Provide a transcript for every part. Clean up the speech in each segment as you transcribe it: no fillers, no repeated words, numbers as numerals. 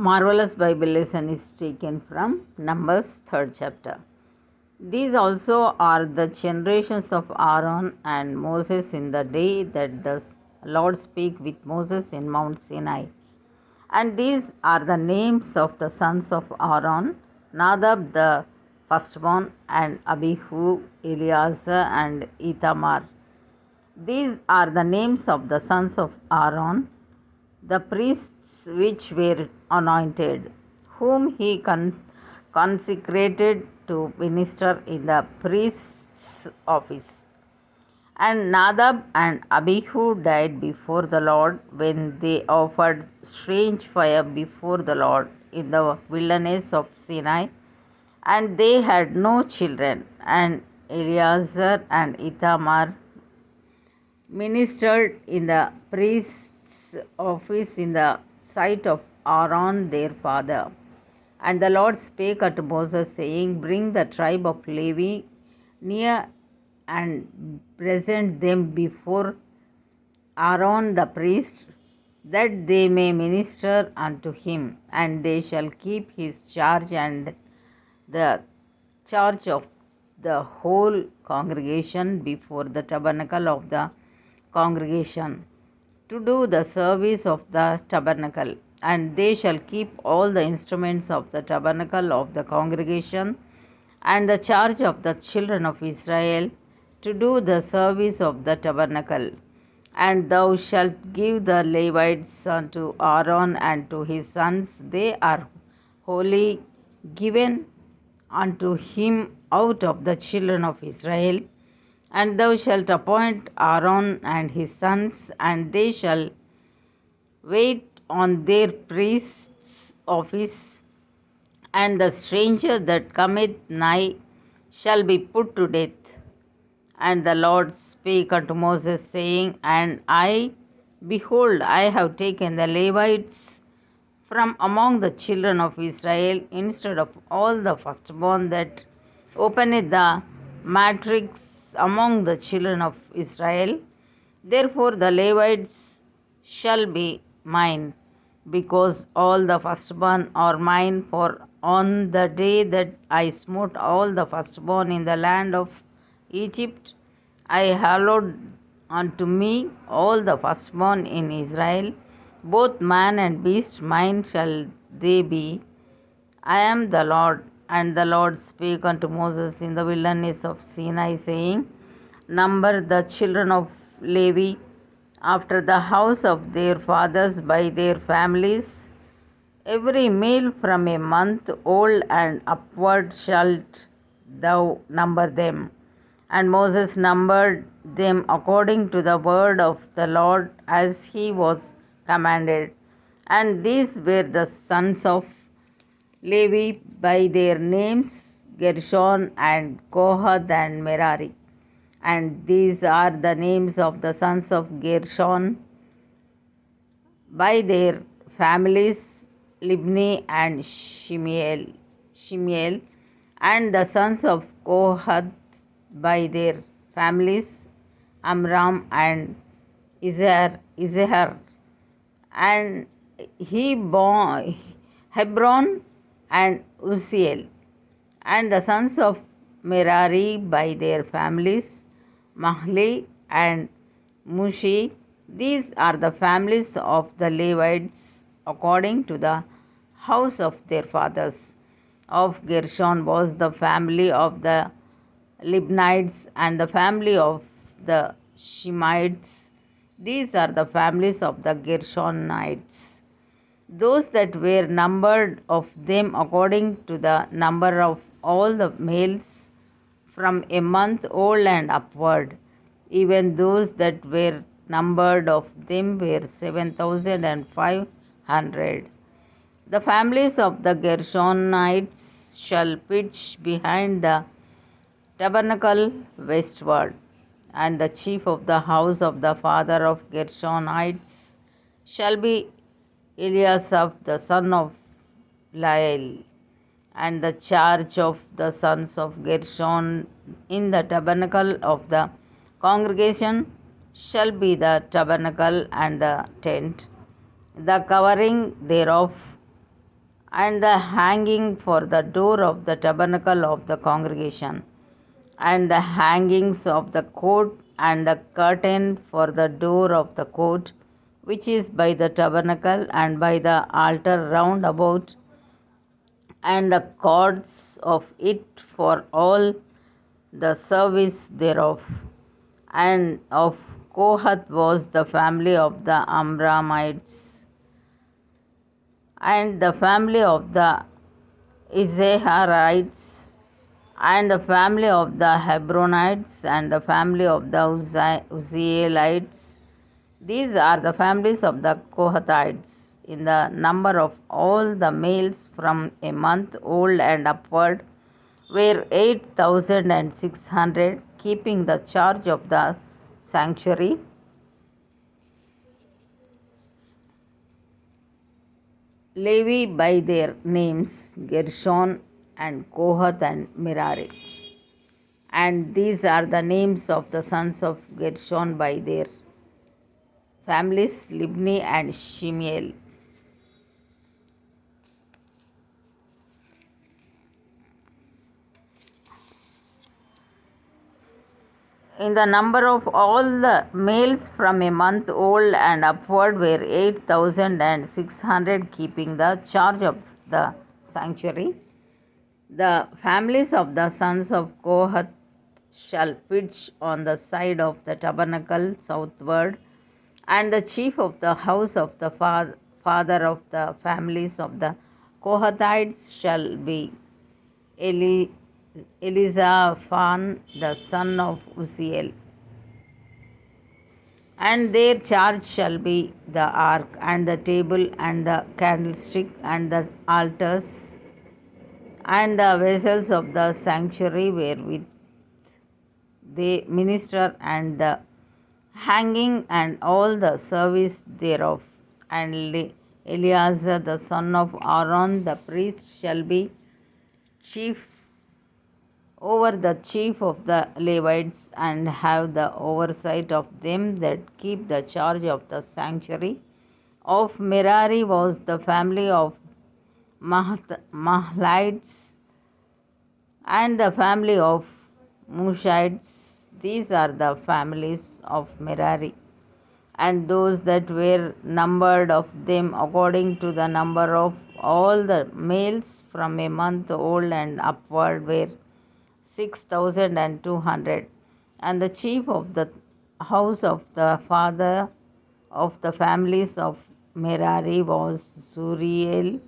Marvelous Bible lesson is taken from Numbers 3rd chapter. These also are the generations of Aaron and Moses in the day that the Lord spake with Moses in Mount Sinai. And these are the names of the sons of Aaron: Nadab the firstborn, and Abihu, Eleazar, and Ithamar. These are the names of the sons of Aaron, the priests which were anointed, whom he consecrated to minister in the priest's office. And Nadab and Abihu died before the Lord when they offered strange fire before the Lord in the wilderness of Sinai, and they had no children. And Eleazar and Ithamar ministered in the priest's office in the sight of Aaron their father. And the Lord spake unto Moses, saying, Bring the tribe of Levi near and present them before Aaron the priest, that they may minister unto him, and they shall keep his charge and the charge of the whole congregation before the tabernacle of the congregation, to do the service of the tabernacle. And they shall keep all the instruments of the tabernacle of the congregation, and the charge of the children of Israel, to do the service of the tabernacle. And thou shalt give the Levites unto Aaron and to his sons: they are wholly given unto him out of the children of Israel. And thou shalt appoint Aaron and his sons, and they shall wait on their priest's office, and the stranger that cometh nigh shall be put to death. And the Lord spake unto Moses, saying, And I, behold, I have taken the Levites from among the children of Israel, instead of all the firstborn that openeth the matrix among the children of Israel. Therefore the Levites shall be mine, because all the firstborn are mine. For on the day that I smote all the firstborn in the land of Egypt, I hallowed unto me all the firstborn in Israel, both man and beast, mine shall they be. I am the Lord. And the Lord spake unto Moses in the wilderness of Sinai, saying, Number the children of Levi after the house of their fathers by their families, every male from a month old and upward shalt thou number them. And Moses numbered them according to the word of the Lord, as he was commanded. And these were the sons of Levi by their names: Gershon and Kohath and Merari. And these are the names of the sons of Gershon by their families: Libni and Shimiel. And the sons of Kohath by their families: Amram and Izhar. And Hebron and Uzziel. And the sons of Merari by their families: Mahli and Mushi. These are the families of the Levites according to the house of their fathers. Of Gershon was the family of the Libnites, and the family of the Shemites. These are the families of the Gershonites. Those that were numbered of them according to the number of all the males from a month old and upward, even those that were numbered of them were 7,500. The families of the Gershonites shall pitch behind the tabernacle westward. And the chief of the house of the father of Gershonites shall be Eliasaph the son of Lael. And the charge of the sons of Gershon in the tabernacle of the congregation shall be the tabernacle and the tent, the covering thereof, and the hanging for the door of the tabernacle of the congregation, and the hangings of the court, and the curtain for the door of the court, which is by the tabernacle, and by the altar round about, and the cords of it for all the service thereof. And of Kohath was the family of the Amramites, and the family of the Izaharites, and the family of the Hebronites, and the family of the Uzzielites. These are the families of the Kohathites. In the number of all the males from a month old and upward were 8,600, keeping the charge of the sanctuary. Levi by their names, Gershon and Kohath and Merari. And these are the names of the sons of Gershon by their families, Libni and Shimiel. In the number of all the males from a month old and upward were 8,600, keeping the charge of the sanctuary. The families of the sons of Kohath shall pitch on the side of the tabernacle southward, and the chief of the house of the father of the families of the Kohathites shall be Elizaphan, the son of Uzziel. And their charge shall be the ark, and the table, and the candlestick, and the altars, and the vessels of the sanctuary wherewith they minister, and the hanging, and all the service thereof. And Eleazar the son of Aaron the priest shall be chief over the chief of the Levites, and have the oversight of them that keep the charge of the sanctuary. Of Merari was the family of Mahlites, and the family of Mushites. These are the families of Merari. And those that were numbered of them according to the number of all the males from a month old and upward were 6,200. And the chief of the house of the father of the families of Merari was Zuriel,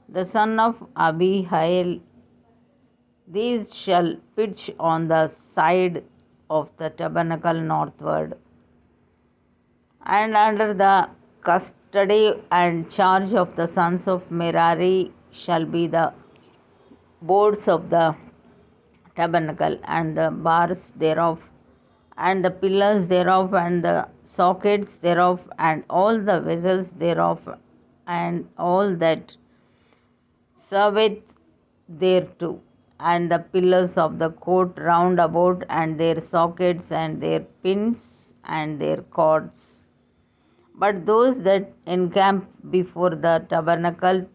the son of Abihail. These shall pitch on the side of the tabernacle northward. And under the custody and charge of the sons of Merari shall be the boards of the tabernacle, and the bars thereof, and the pillars thereof, and the sockets thereof, and all the vessels thereof, and all that serveth thereto, and the pillars of the court round about, and their sockets, and their pins, and their cords. But those that encamp before the tabernacle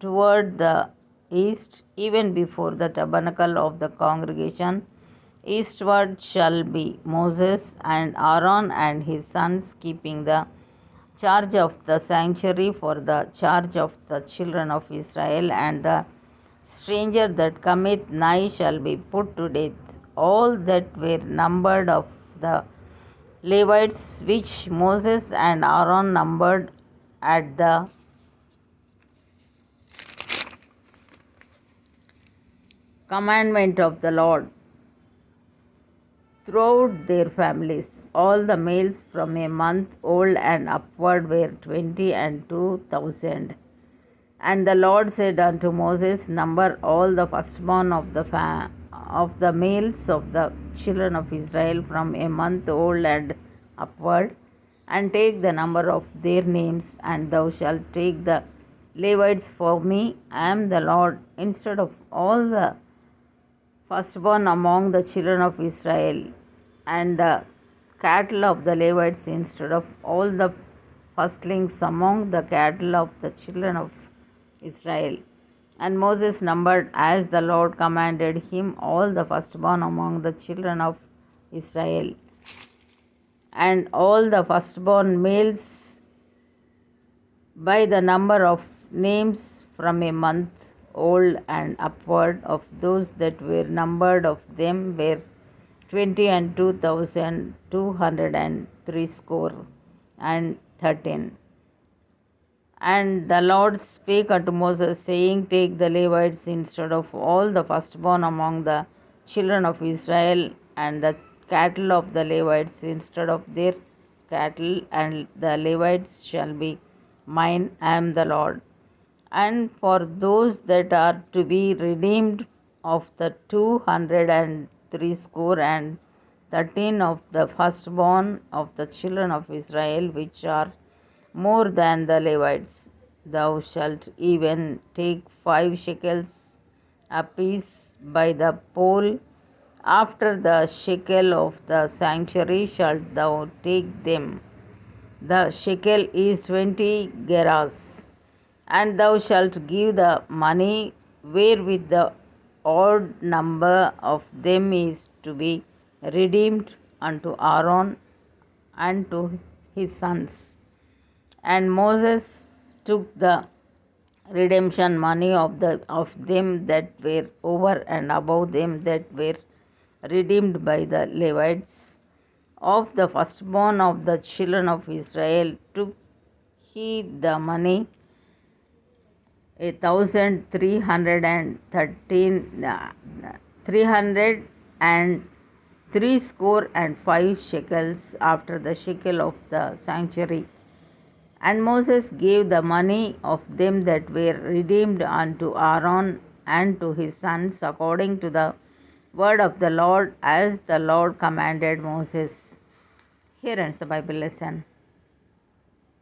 toward the east, even before the tabernacle of the congregation, eastward shall be Moses and Aaron and his sons, keeping the charge of the sanctuary for the charge of the children of Israel. And the stranger that cometh nigh shall be put to death. All that were numbered of the Levites, which Moses and Aaron numbered at the commandment of the Lord, throughout their families, all the males from a month old and upward were 22,000. And the Lord said unto Moses, number all the firstborn of the males of the children of Israel from a month old and upward, and take the number of their names, and thou shalt take the Levites for me. I am the Lord. Instead of all the firstborn among the children of Israel, and the cattle of the Levites, instead of all the firstlings among the cattle of the children of Israel. And Moses numbered as the Lord commanded him all the firstborn among the children of Israel, and all the firstborn males by the number of names from a month old and upward of those that were numbered of them were 20,260 and 13. And the Lord spake unto Moses, saying, Take the Levites instead of all the firstborn among the children of Israel, and the cattle of the Levites instead of their cattle, and the Levites shall be mine. I am the Lord. And for those that are to be redeemed of the 260 and 13 of the firstborn of the children of Israel, which are more than the Levites, thou shalt even take 5 shekels apiece by the poll. After the shekel of the sanctuary shalt thou take them. The shekel is 20 gerahs. And thou shalt give the money wherewith the odd number of them is to be redeemed unto Aaron and to his sons. And Moses took the redemption money of them that were over and above them that were redeemed by the Levites of the firstborn of the children of Israel, took he the money 1,313 after the shekel of the sanctuary. And Moses gave the money of them that were redeemed unto Aaron and to his sons according to the word of the Lord, as the Lord commanded Moses. Here ends the Bible lesson.